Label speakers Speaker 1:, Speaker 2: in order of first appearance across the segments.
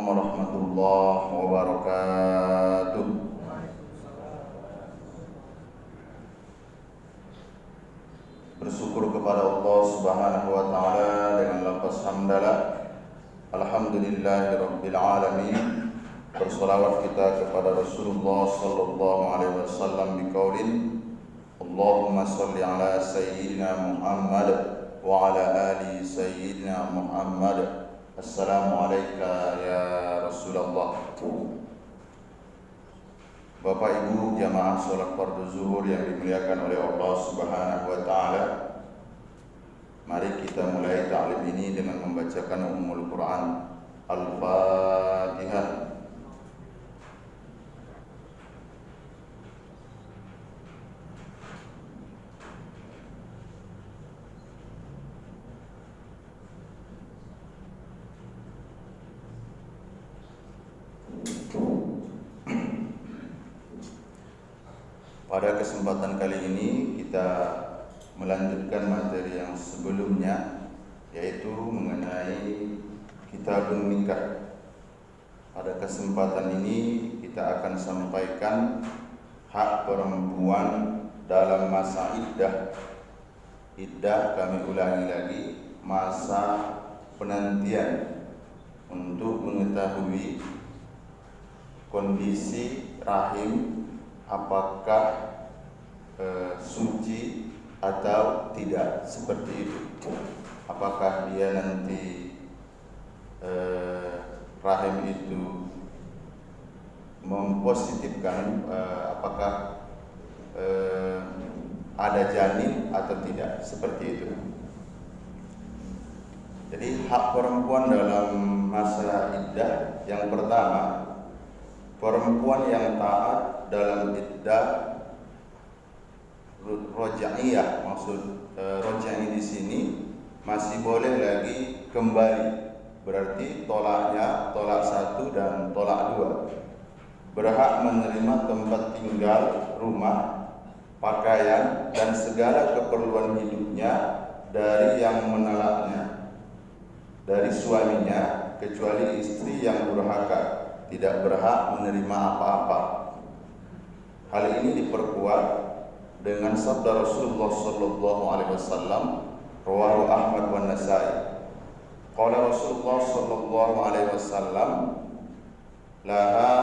Speaker 1: warahmatullahi wabarakatuh. Bersyukur kepada Allah Subhanahu wa taala dengan lafaz hamdalah. Alhamdulillahirabbil alamin. Bersolawat kita kepada Rasulullah sallallahu alaihi wasallam biqaulin Allahumma shalli ala sayyidina Muhammad wa ala ali sayyidina Muhammad. Assalamualaikum ya Rasulullah. Bapak Ibu jamaah sholat fardu zuhur yang dimuliakan oleh Allah Subhanahu wa taala. Mari kita mulai ta'lim ini dengan membacakan Ummul Quran Al-Fatihah. Pada kesempatan kali ini kita melanjutkan materi yang sebelumnya, yaitu mengenai kitabun nikah. Pada kesempatan ini kita akan sampaikan hak perempuan dalam masa iddah. Iddah, kami ulangi lagi, masa penantian untuk mengetahui kondisi rahim, apakah suci atau tidak, seperti itu. Apakah dia nanti rahim itu mempositifkan apakah ada janin atau tidak, seperti itu. Jadi hak perempuan dalam masa iddah, yang pertama, perempuan yang taat dalam iddah rojaiyah, maksud rojaiyah di sini masih boleh lagi kembali, berarti tolaknya tolak 1 dan tolak 2. Berhak menerima tempat tinggal, rumah, pakaian dan segala keperluan hidupnya dari yang menolaknya, dari suaminya, kecuali istri yang durhaka, tidak berhak menerima apa-apa. Hal ini diperkuat dengan sabda Rasulullah sallallahu alaihi wasallam, rawahu Ahmad wa Nasa'i. Qala Rasulullah sallallahu alaihi wasallam, laha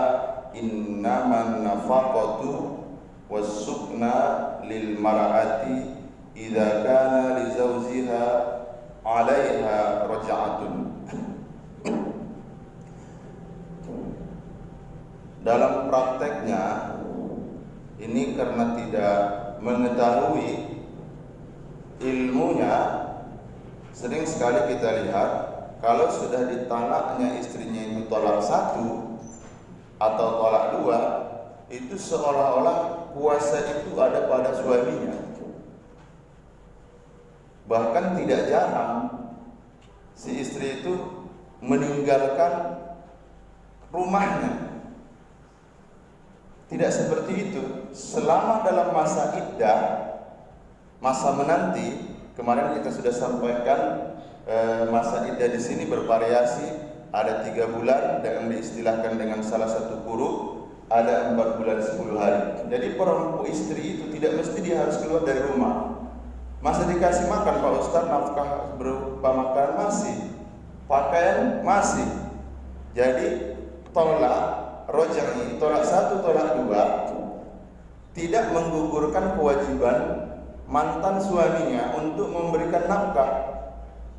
Speaker 1: innaman nafaqatu was-sukna lil mar'ati idza kana li zawjiha 'alaiha raj'atun. Dalam prakteknya ini, karena tidak mengetahui ilmunya, sering sekali kita lihat kalau sudah ditalaknya istrinya itu tolak 1 atau tolak 2, itu seolah-olah kuasa itu ada pada suaminya. Bahkan tidak jarang si istri itu meninggalkan rumahnya. Tidak seperti itu. Selama dalam masa iddah, masa menanti, kemarin kita sudah sampaikan masa iddah di sini bervariasi. Ada 3 bulan yang diistilahkan dengan salah satu huruf, ada 4 bulan 10 hari. Jadi perempuan istri itu tidak mesti dia harus keluar dari rumah. Masa dikasih makan Pak Ustaz, nafkah berupa makan masih, pakaian masih. Jadi tolak roja'i, tolak 1, tolak 2 tidak menggugurkan kewajiban mantan suaminya untuk memberikan nafkah.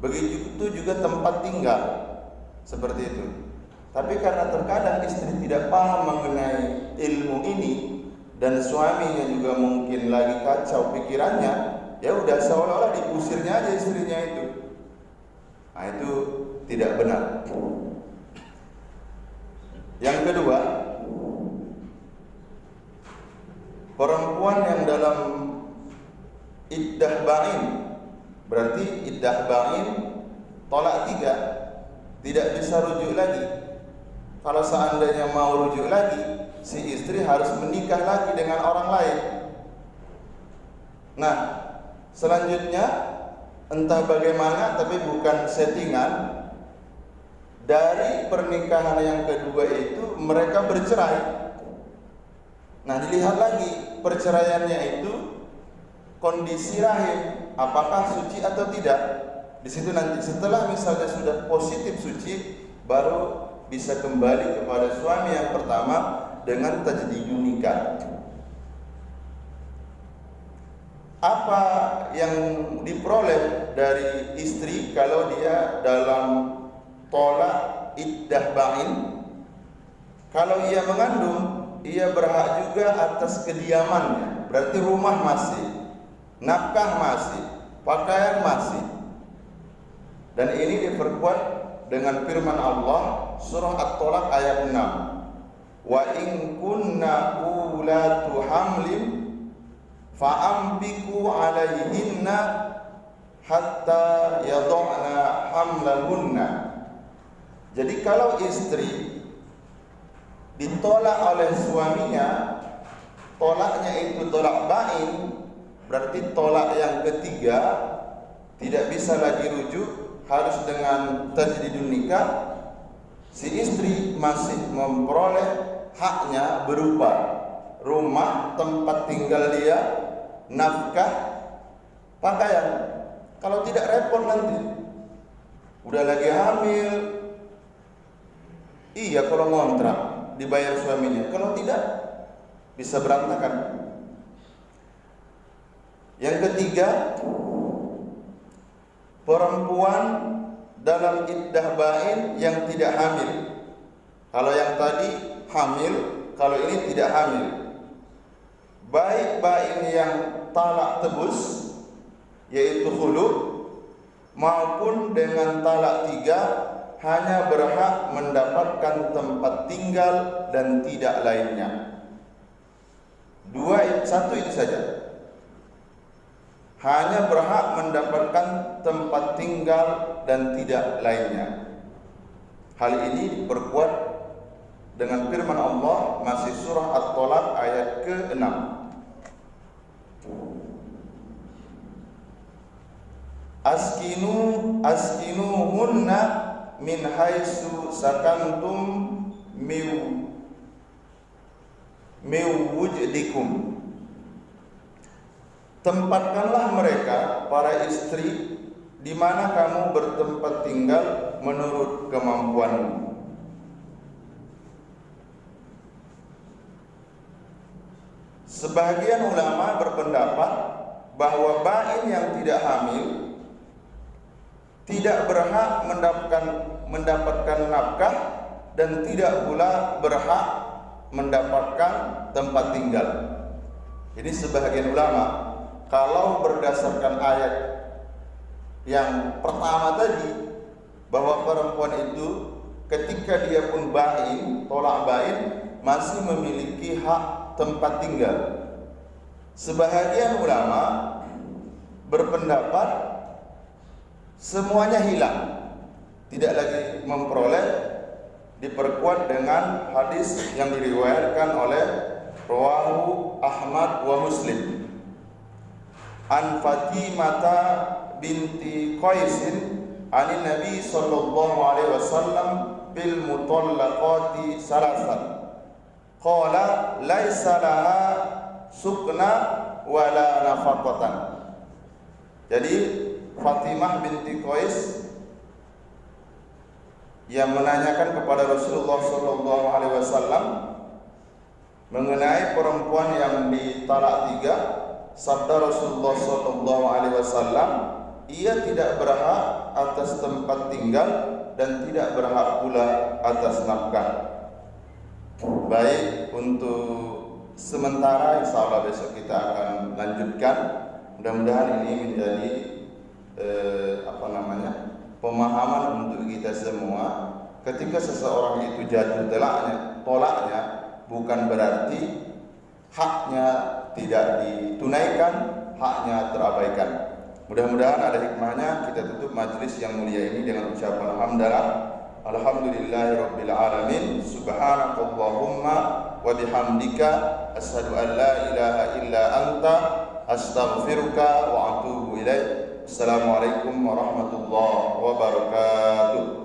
Speaker 1: Begitu juga tempat tinggal, seperti itu. Tapi karena terkadang istri tidak paham mengenai ilmu ini dan suaminya juga mungkin lagi kacau pikirannya, ya udah seolah-olah diusirnya aja istrinya itu. Nah, itu tidak benar. Yang kedua, perempuan yang dalam iddah ba'in, berarti iddah ba'in tolak 3, tidak bisa rujuk lagi. Kalau seandainya mau rujuk lagi, si istri harus menikah lagi dengan orang lain. Nah, selanjutnya entah bagaimana, tapi bukan settingan, dari pernikahan yang kedua itu mereka bercerai. Nah, dilihat lagi perceraiannya itu kondisi rahim, apakah suci atau tidak. Di situ nanti setelah misalnya sudah positif suci, baru bisa kembali kepada suami yang pertama dengan tajdidun nikah. Apa yang diperoleh dari istri kalau dia dalam tolak iddah ba'in? Kalau ia mengandung, ia berhak juga atas kediamannya. Berarti rumah masih, nafkah masih, pakaian masih. Dan ini diperkuat dengan firman Allah surah At-Tolak ayat 6. Wa in kunna ulatu hamlin fa'ambiku alaihinna hatta yad'na hamlahunna. Jadi kalau istri ditolak oleh suaminya, tolaknya itu tolak ba'in, berarti tolak yang ketiga, tidak bisa lagi rujuk, harus dengan tajdidun nikah. Si istri masih memperoleh haknya berupa rumah tempat tinggal dia, nafkah, pakaian. Kalau tidak repot nanti, udah lagi hamil, iya kalau ngontrak dibayar suaminya, kalau tidak bisa berantakan. Yang ketiga, perempuan dalam iddah ba'in yang tidak hamil. Kalau yang tadi hamil, kalau ini tidak hamil. Baik ba'in yang talak tebus, yaitu khulu, maupun dengan talak tiga, hanya berhak mendapatkan tempat tinggal dan tidak lainnya. Satu itu saja. Hanya berhak mendapatkan tempat tinggal dan tidak lainnya. Hal ini diperkuat dengan firman Allah masih surah At-Tolak ayat ke-6. Askinuhunna min haitsu sakantum min wujdikum. Tempatkanlah mereka, para istri, di mana kamu bertempat tinggal menurut kemampuanmu. Sebagian ulama berpendapat bahwa ba'in yang tidak hamil tidak berhak mendapatkan nafkah dan tidak pula berhak mendapatkan tempat tinggal. Ini sebagian ulama. Kalau berdasarkan ayat yang pertama tadi, bahwa perempuan itu ketika dia pun ba'in, tolak ba'in, masih memiliki hak tempat tinggal. Sebahagian ulama berpendapat semuanya hilang, tidak lagi memperoleh, diperkuat dengan hadis yang diriwayatkan oleh rawahu Ahmad wa Muslim. An Fatimata binti Qaisin anin Nabi sallallahu alaihi wasallam bil mutallaqati salasan. Qala laisa laha sukna wala nafaqatan. Jadi Fatimah binti Qais yang menanyakan kepada Rasulullah sallallahu alaihi wasallam mengenai perempuan yang ditalak tiga. Sabda Rasulullah sallallahu alaihi wasallam, ia tidak berhak atas tempat tinggal dan tidak berhak pula atas nafkah. Baik, untuk sementara insyaallah besok kita akan lanjutkan. Mudah-mudahan ini menjadi pemahaman untuk kita semua. Ketika seseorang itu jatuh tolaknya bukan berarti haknya tidak ditunaikan, haknya terabaikan. Mudah-mudahan ada hikmahnya. Kita tutup majlis yang mulia ini dengan ucapan hamdalah. Alhamdulillahirabbil alamin. Subhanakallahumma wa bihamdika asyhadu an la ilaha illa anta astaghfiruka wa atubu ilaik. Assalamualaikum warahmatullahi wabarakatuh.